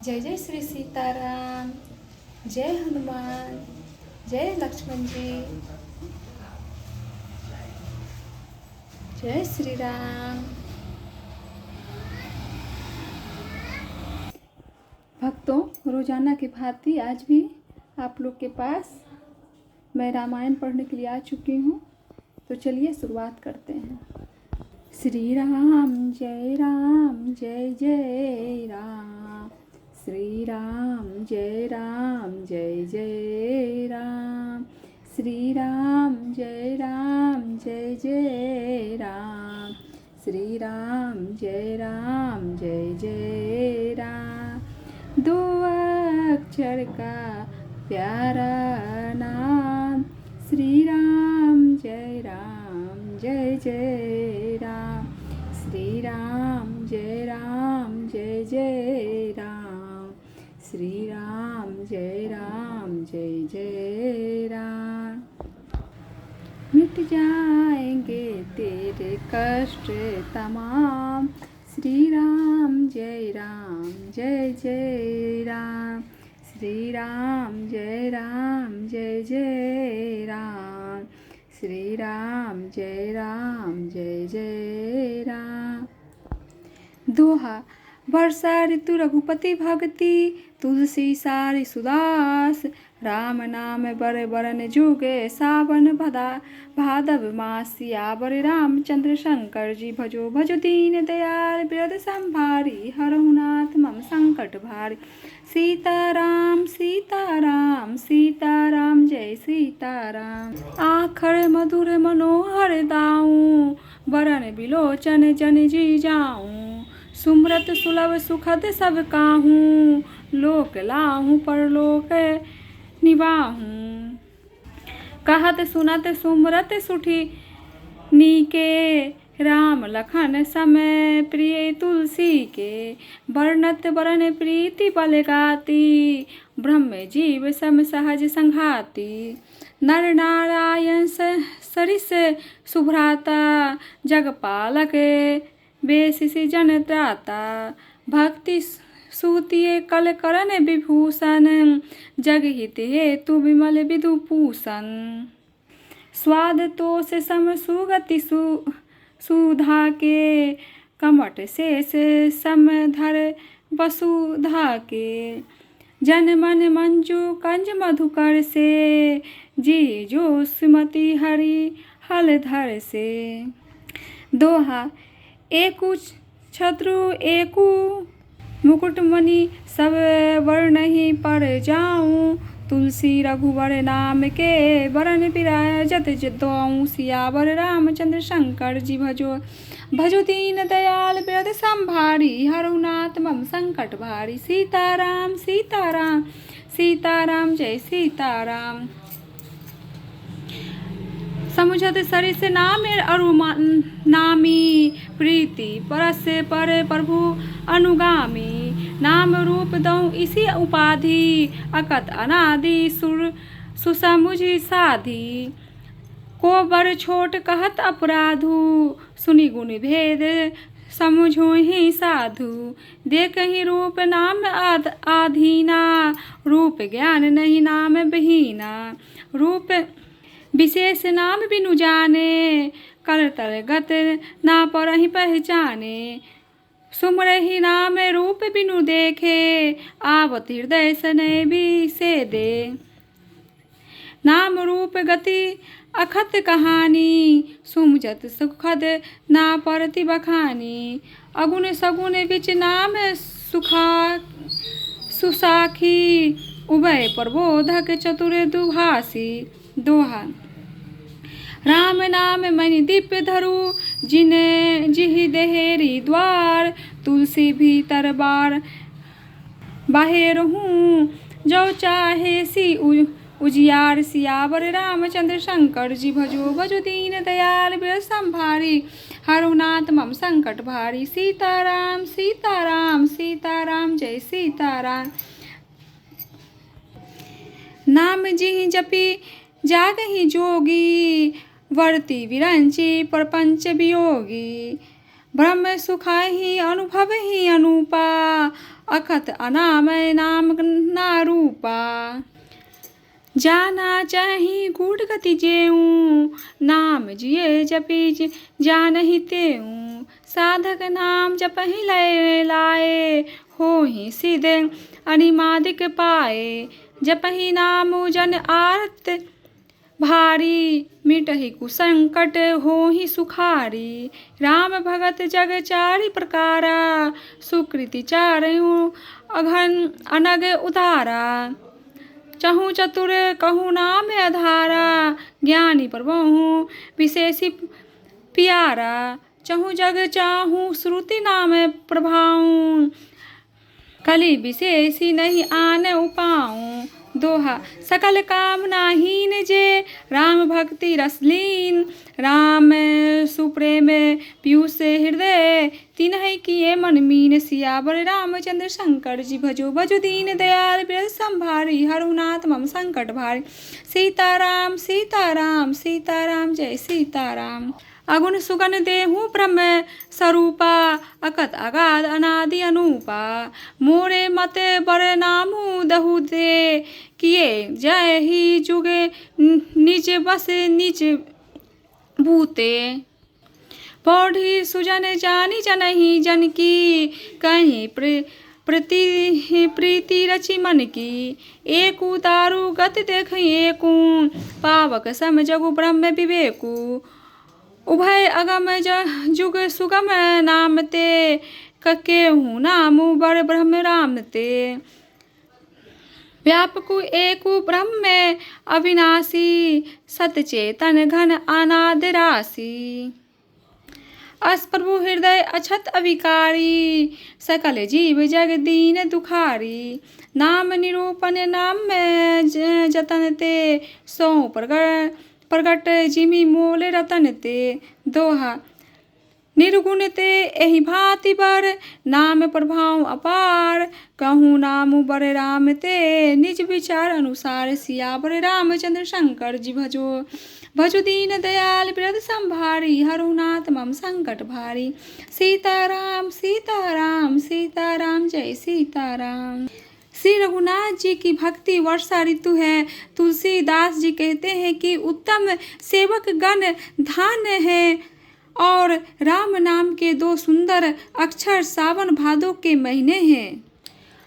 जय जय श्री सीताराम, जय हनुमान, जय लक्ष्मण जी, जय श्री राम। भक्तों, रोजाना की भांति आज भी आप लोग के पास मैं रामायण पढ़ने के लिए आ चुकी हूँ। तो चलिए शुरुआत करते हैं। श्री राम जय जय राम, श्री राम जय जय राम, श्री राम जय जय राम, श्री राम जय जय राम। दो अक्षर का प्यारा नाम, श्री राम जय जय राम, श्री राम जय जय राम, श्री राम जय जय राम। मिट जाएंगे तेरे कष्ट तमाम, श्री राम जय जय राम, श्री राम जय जय राम, श्री राम जय जय राम। दोहा। वर्षा ऋतु रघुपति भक्ति, तुलसी सारी सुदास, राम नाम बर बरन जुगे सावन भादव मास, सियावर रामचंद्र शंकर जी भजो भजो दीन दयाल, बिरद संभारी हरहुनाथ मम संकट भारी। सीताराम सीताराम सीताराम जय सीताराम। आखर मधुर मनोहर दाऊं, बरन बिलोचन जन जी जाऊं, सुमरत सुलभ सुखद सब काहूँ, लोक लाहूं परलोक निवाहूं। कहत सुनत सुमरत सुठी नीके, राम लखन समय प्रिय तुलसी के, वर्णत बरन प्रीति बल गाती, ब्रह्म जीव सम सहज संघाती। नर नारायण सरिस सुभ्राता, जगपालक बेसिसि जन त्राता, भक्ति सूतिये कल करन विभूषण, जग हित हेतु विमल विदुभूषण। स्वाद तोष सम सुगति सुधा के, कमट शेष समधर वसुधा के, जन मन मंजू कंज मधुकर से, जी जो सुमति हरि हलधर से। दोहा। एकु छत्रु एकु मुकुटमणि, सब वर्णहि पर जाऊं, तुलसी रघुवर नाम के, बरन बिराजत दाऊं, सियावर रामचंद्र शंकर जी भजो भजो दीन दयाल, बिरद संभारी हरहुनाथ मम संकट भारी। सीताराम सीताराम सीताराम जय सीताराम। समुझत सरिस नाम अरु नामी, प्रीति परस पर प्रभु अनुगामी, नाम रूप दऊं इसी उपाधि, अकत अनादि सुर सुसमुझि साधी। को बड़ छोट कहत अपराधु, सुनि गुण भेद समझो ही साधु। देखहि रूप नाम आधीना, रूप ज्ञान नहीं नाम बहीना। रूप विशेष नाम बिनु जाने, करतल गत ना परहि पहचाने। सुमरहि नाम रूप बिनु देखे, आवत हृदय सने विषेदे। नाम रूप गति अखत कहानी, सुमझत सुखद ना परति बखानी। अगुण सगुण बिच नाम सुसाखी, उभय प्रबोधक चतुर दुभाषी। दोहा। राम नाम मनि दिव्य धरु, जिहि देहेरी द्वार, तुलसी भीतर बार बाहेर हूँ, जो चाहे सी उजियार। सियावर रामचंद्र शंकर जी भजो भजो दीन दयाल, बिरद संभारी हरहुनाथ मम संकट भारी। सीताराम सीताराम सीताराम जय सीताराम। नाम जिहि जपी जागहि जोगी, वर्ती विरंची प्रपंच वियोगी। ब्रह्म सुखाहि अनुभव ही अनुपा, अखत अनामय नाम ना रूपा। जाना चाही गूढ़ गति जेऊँ, नाम जिये जपी जानहि तेऊँ। साधक नाम जपहि लय लाए, होहि सिद्ध अनिमादिक पाए। जपहि नाम जन आरत भारी, मिटहि कुसंकट होहि सुखारी। राम भगत जग चारि प्रकारा, सुकृति चारऊ अघन अनग उदारा। चहु चतुर कहु नाम आधारा, ज्ञानी प्रभु विशेषी प्यारा। चहु जग चाहु श्रुति नाम प्रभाऊ, कलि विशेषी नहीं आन उपाऊँ। दोहा सकल कामनाहीन जे, राम भक्ति रसलीन। राम सुप्रेम पीयूष हृदय, तिन्हि किए मन मीन। सियावर रामचंद्र शंकर जी भजो भजो दीन दयाल। बिरथ संभारी हरहुनाथ मम संकट भारी। सीताराम सीताराम सीताराम जय सीताराम। अगुण सुगन देहु ब्रह्म स्वरूपा, अकत अगाध अनादि अनूपा। मोरे मत बर नामु दहु दे, किए जय ही जुगे निज बस निज भूते। पौढ़ी सुजन जानी जनहि जन की, कहीं प्रीति रचि मन की। एकु दारु गति देखहि एकु, पावक सम जगु ब्रह्म विवेकु। उभय अगम जुग सुगम नाम ते, ककेहु नामु बर ब्रह्म राम ते। व्यापकु एकु ब्रह्म अविनाशी, सतचेतन घन अनाद राशि। अस प्रभु हृदय अछत अविकारी, सकल जीव जग दीन दुखारी। नाम निरूपण नाम जतन ते, सो प्रगट जिमि मोल रतन ते। दोहा निर्गुण ते एहि भांति बर, नाम प्रभाव अपार। कहूँ नामु बर राम ते, निज विचार अनुसार। सियावर रामचंद्र शंकर जी भजो भजो दीन दयाल। बिरथ संभारी हरहुनाथ मम संकट भारी। सीताराम सीताराम सीताराम जय सीताराम। श्री रघुनाथ जी की भक्ति वर्षा ऋतु है। तुलसीदास जी कहते हैं कि उत्तम सेवक गण धान है, और राम नाम के दो सुंदर अक्षर सावन भादो के महीने हैं।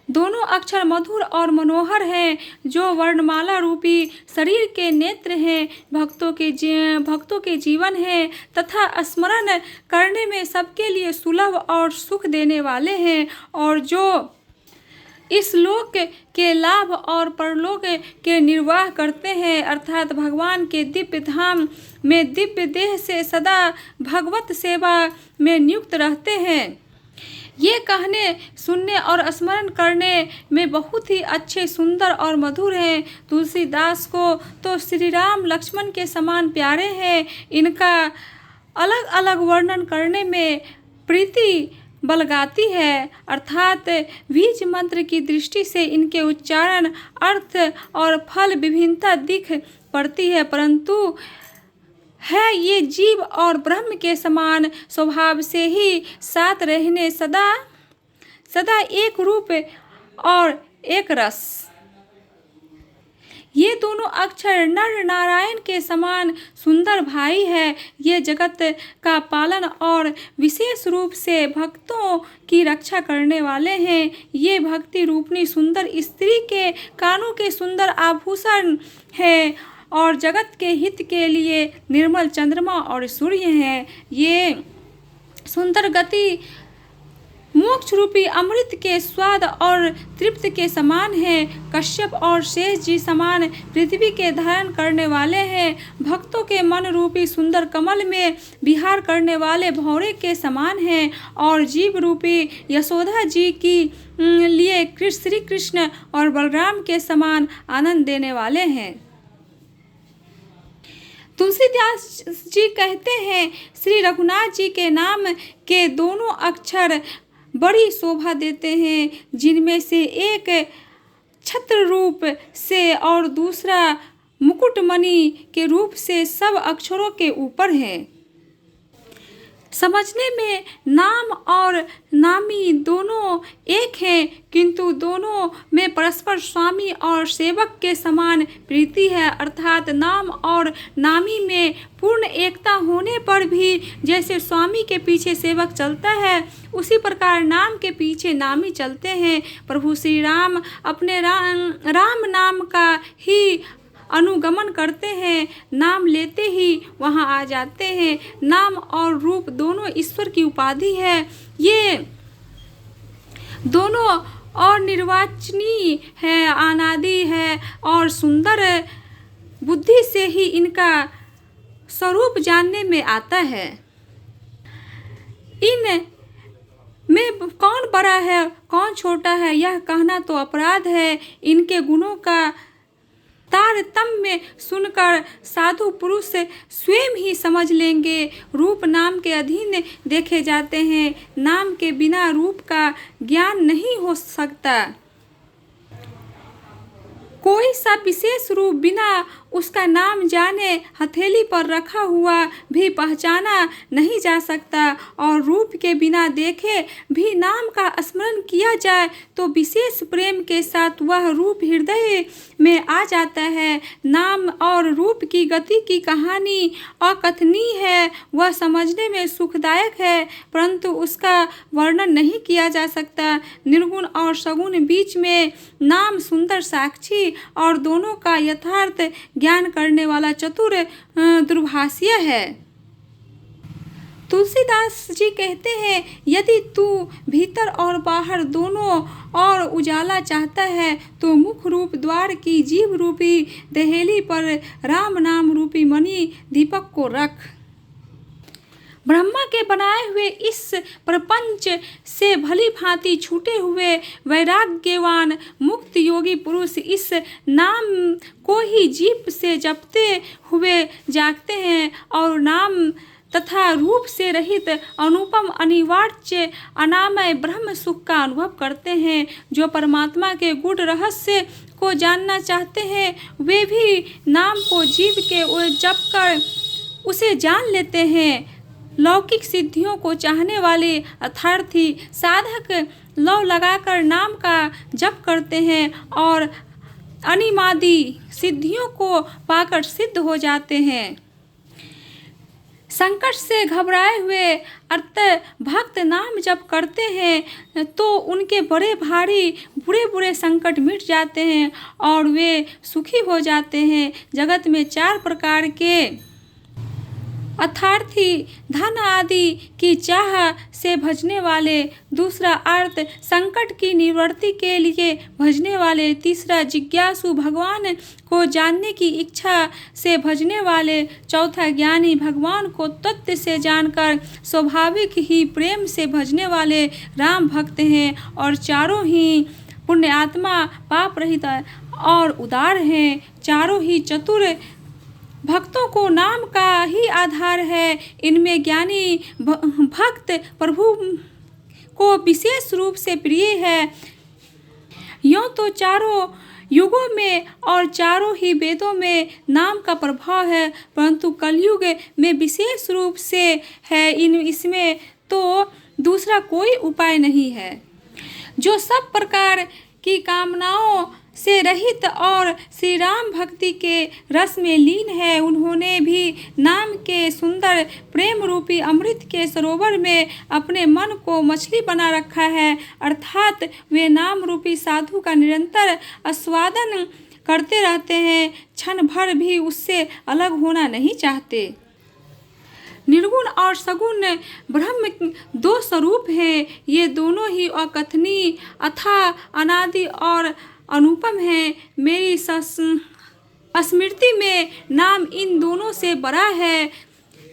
दोनों अक्षर मधुर और मनोहर हैं, जो वर्णमाला रूपी शरीर के नेत्र हैं। भक्तों के जीवन है, तथा स्मरण करने में सबके लिए सुलभ और सुख देने वाले हैं। और जो इस लोक के लाभ और परलोक के निर्वाह करते हैं, अर्थात भगवान के दिव्य धाम में दिव्य देह से सदा भगवत सेवा में नियुक्त रहते हैं। ये कहने सुनने और स्मरण करने में बहुत ही अच्छे, सुंदर और मधुर हैं। तुलसीदास को तो श्री राम लक्ष्मण के समान प्यारे हैं। इनका अलग अलग वर्णन करने में प्रीति बलगाती है, अर्थात बीज मंत्र की दृष्टि से इनके उच्चारण, अर्थ और फल विभिन्नता दिख पड़ती है, परंतु है ये जीव और ब्रह्म के समान स्वभाव से ही साथ रहने सदा एक रूप और एक रस। ये दोनों अक्षर नर नारायण के समान सुंदर भाई है। ये जगत का पालन और विशेष रूप से भक्तों की रक्षा करने वाले हैं। ये भक्ति रूपनी सुंदर स्त्री के कानों के सुंदर आभूषण है, और जगत के हित के लिए निर्मल चंद्रमा और सूर्य हैं। ये सुंदर गति मोक्ष रूपी अमृत के स्वाद और तृप्त के समान है। कश्यप और शेष जी समान पृथ्वी के धारण करने वाले हैं। भक्तों के मन रूपी सुंदर कमल में विहार करने वाले भौरे के समान हैं, और जीव रूपी यशोदा जी की लिए श्री कृष्ण और बलराम के समान आनंद देने वाले हैं। तुलसीदास जी कहते हैं, श्री रघुनाथ जी के नाम के दोनों अक्षर बड़ी शोभा देते हैं, जिनमें से एक छत्र रूप से और दूसरा मुकुटमणि के रूप से सब अक्षरों के ऊपर है। समझने में नाम और नामी दोनों एक हैं, किंतु दोनों में परस्पर स्वामी और सेवक के समान प्रीति है। अर्थात नाम और नामी में पूर्ण एकता होने पर भी जैसे स्वामी के पीछे सेवक चलता है, उसी प्रकार नाम के पीछे नामी चलते हैं। प्रभु श्री राम अपने राम नाम का ही अनुगमन करते हैं, नाम लेते ही वहाँ आ जाते हैं। नाम और रूप दोनों ईश्वर की उपाधि है। ये दोनों और निर्वाचनीय है, अनादि है और सुंदर बुद्धि से ही इनका स्वरूप जानने में आता है। इन में कौन बड़ा है कौन छोटा है यह कहना तो अपराध है। इनके गुणों का तारतम्य सुनकर साधु पुरुष स्वयं ही समझ लेंगे। रूप नाम के अधीन देखे जाते हैं, नाम के बिना रूप का ज्ञान नहीं हो सकता। कोई सा विशेष रूप बिना उसका नाम जाने हथेली पर रखा हुआ भी पहचाना नहीं जा सकता, और रूप के बिना देखे भी नाम का स्मरण किया जाए तो विशेष प्रेम के साथ वह रूप हृदय में आ जाता है। नाम और रूप की गति की कहानी अकथनीय है, वह समझने में सुखदायक है, परंतु उसका वर्णन नहीं किया जा सकता। निर्गुण और सगुण बीच में नाम सुंदर साक्षी और दोनों का यथार्थ ज्ञान करने वाला चतुर दुर्भाष्य है। तुलसीदास जी कहते हैं, यदि तू भीतर और बाहर दोनों और उजाला चाहता है तो मुख रूप द्वार की जीव रूपी दहेली पर राम नाम रूपी मणि दीपक को रख। ब्रह्मा के बनाए हुए इस प्रपंच से भली भांति छूटे हुए वैराग्यवान मुक्त योगी पुरुष इस नाम को ही जीभ से जपते हुए जागते हैं और नाम तथा रूप से रहित अनुपम अनिवार्य अनामय ब्रह्म सुख का अनुभव करते हैं। जो परमात्मा के गूढ़ रहस्य को जानना चाहते हैं वे भी नाम को जीभ के जप कर उसे जान लेते हैं। लौकिक सिद्धियों को चाहने वाले अर्थार्थी साधक लौ लगाकर नाम का जप करते हैं और अनिमादि सिद्धियों को पाकर सिद्ध हो जाते हैं। संकट से घबराए हुए अर्थ भक्त नाम जप करते हैं तो उनके बड़े भारी बुरे बुरे संकट मिट जाते हैं और वे सुखी हो जाते हैं। जगत में 4 प्रकार के अर्थार्थी धन आदि की चाह से भजने वाले, दूसरा अर्थ संकट की निवृत्ति के लिए भजने वाले, तीसरा जिज्ञासु भगवान को जानने की इच्छा से भजने वाले, चौथा ज्ञानी भगवान को तत्व से जानकर स्वाभाविक ही प्रेम से भजने वाले राम भक्त हैं, और चारों ही पुण्यात्मा पाप रहित और उदार हैं। चारों ही चतुर भक्तों को नाम का ही आधार है। इनमें ज्ञानी भक्त प्रभु को विशेष रूप से प्रिय है। यूँ तो चारों युगों में और चारों ही वेदों में नाम का प्रभाव है, परंतु कलयुग में विशेष रूप से है। इसमें तो दूसरा कोई उपाय नहीं है। जो सब प्रकार की कामनाओं से रहित और श्री राम भक्ति के रस में लीन है, उन्होंने भी नाम के सुंदर प्रेम रूपी अमृत के सरोवर में अपने मन को मछली बना रखा है। अर्थात वे नाम रूपी साधु का निरंतर आस्वादन करते रहते हैं, क्षण भर भी उससे अलग होना नहीं चाहते। निर्गुण और सगुण ब्रह्म 2 स्वरूप हैं। ये दोनों ही अकथनीय अथाह अनादि और अनुपम है। मेरी स्मृति में नाम इन दोनों से बड़ा है,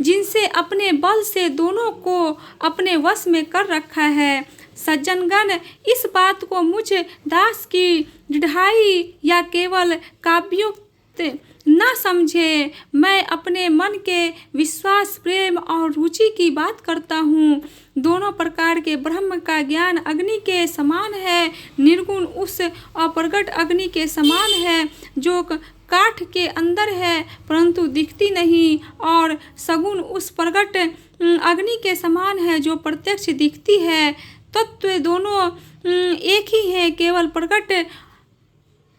जिनसे अपने बल से दोनों को अपने वश में कर रखा है। सज्जनगण इस बात को मुझ दास की दृढ़ाई या केवल काव्योक्त न समझे। मैं अपने मन के विश्वास, प्रेम और रुचि की बात करता हूँ। दोनों प्रकार के ब्रह्म का ज्ञान अग्नि के समान है। निर्गुण उस अप्रगट अग्नि के समान है जो काठ के अंदर है परंतु दिखती नहीं, और सगुण उस प्रकट अग्नि के समान है जो प्रत्यक्ष दिखती है। तत्व दोनों एक ही है, केवल प्रकट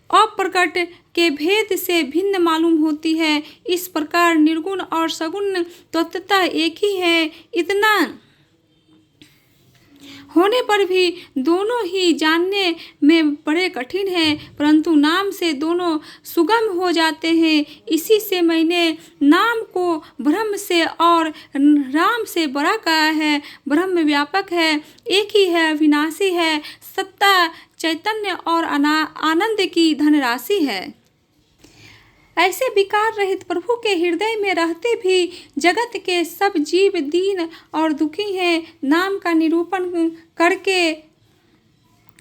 अप्रकट के भेद से भिन्न मालूम होती है। इस प्रकार निर्गुण और सगुण तत्वतः एक ही है। इतना होने पर भी दोनों ही जानने में बड़े कठिन हैं, परंतु नाम से दोनों सुगम हो जाते हैं। इसी से मैंने नाम को ब्रह्म से और राम से बड़ा कहा है। ब्रह्म व्यापक है, एक ही है, अविनाशी है, सत्ता, चैतन्य और आनंद की धनराशि है। ऐसे विकार रहित प्रभु के हृदय में रहते भी जगत के सब जीव दीन और दुखी हैं। नाम का निरूपण करके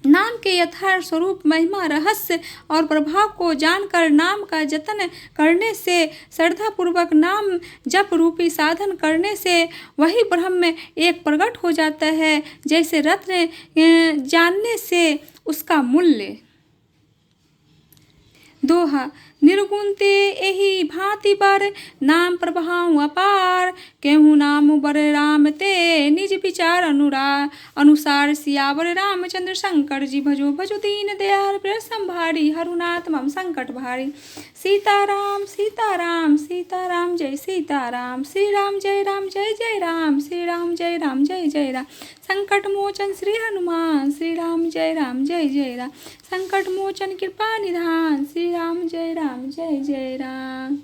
नाम के यथार्थ स्वरूप, महिमा, रहस्य और प्रभाव को जानकर नाम का जतन करने से, श्रद्धापूर्वक नाम जप रूपी साधन करने से वही ब्रह्म एक प्रकट हो जाता है, जैसे रत्न जानने से उसका मूल्य। दोहा। निर्गुण ते एहि भांति बर, नाम प्रभाव अपार, केहू नाम बर राम ते निज विचार अनुसार। सियावर रामचंद्र शंकर जी, भजो भजो दीन दयाल प्रिय संभारी, हरुनाथ मम संकट भारी। सीताराम सीताराम सीताराम जय सीताराम, श्री राम जय जय राम, श्री राम जय जय राम। संकट मोचन श्री हनुमान, श्री राम जय जय राम। संकट मोचन कृपा निधान, श्री राम जय जय राम।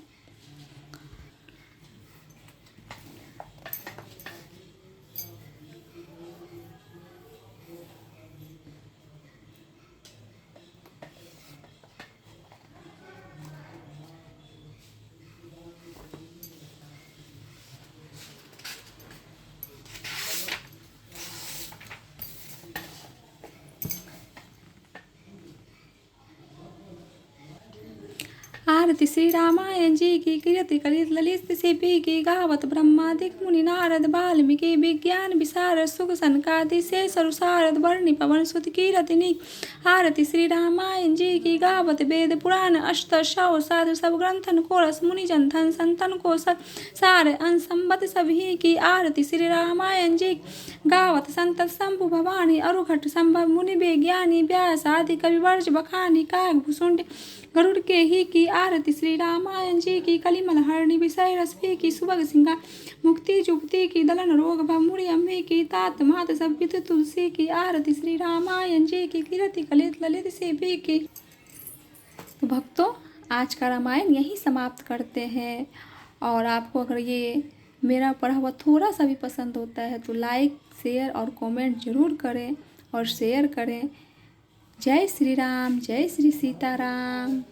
आरती श्री रामायण जी की, कीर्ति कलित ललित शिवि की, गावत ब्रह्मादिक मुनि नारद वाल्मीकि, विज्ञान विशारद सुख सनकादि शेष सारद वर्णि पवन सुत कीरति। आरती श्री रामायण जी की, गावत वेद पुराण अष्ट सौ साधु सब ग्रंथन को रस मुनि जन संतन को सार अंसंबत सभी की। आरती श्री रामायण जी गावत संत शंभु भवानी, अरुघट संभव मुनि विज्ञानी, व्यास आदि कवि वर्ज बखानी, काग भुसुंड गरुड़ के ही की। आरती श्री रामायण जी की, कलिमल हरणी विषय रसपी की, सुबह सिंगा मुक्ति जुक्ति की, दलन रोग भमुरी अम्बे की, तात मात सब विद तुलसी की। आरती श्री रामायण जी की, कीर्ति कलित ललित शिवि की। तो भक्तों, आज का रामायण यहीं समाप्त करते हैं। और आपको अगर ये मेरा पढ़ा हुआ थोड़ा सा भी पसंद होता है तो लाइक, शेयर और कमेंट जरूर करें और शेयर करें। जय श्री राम, जय श्री सीताराम।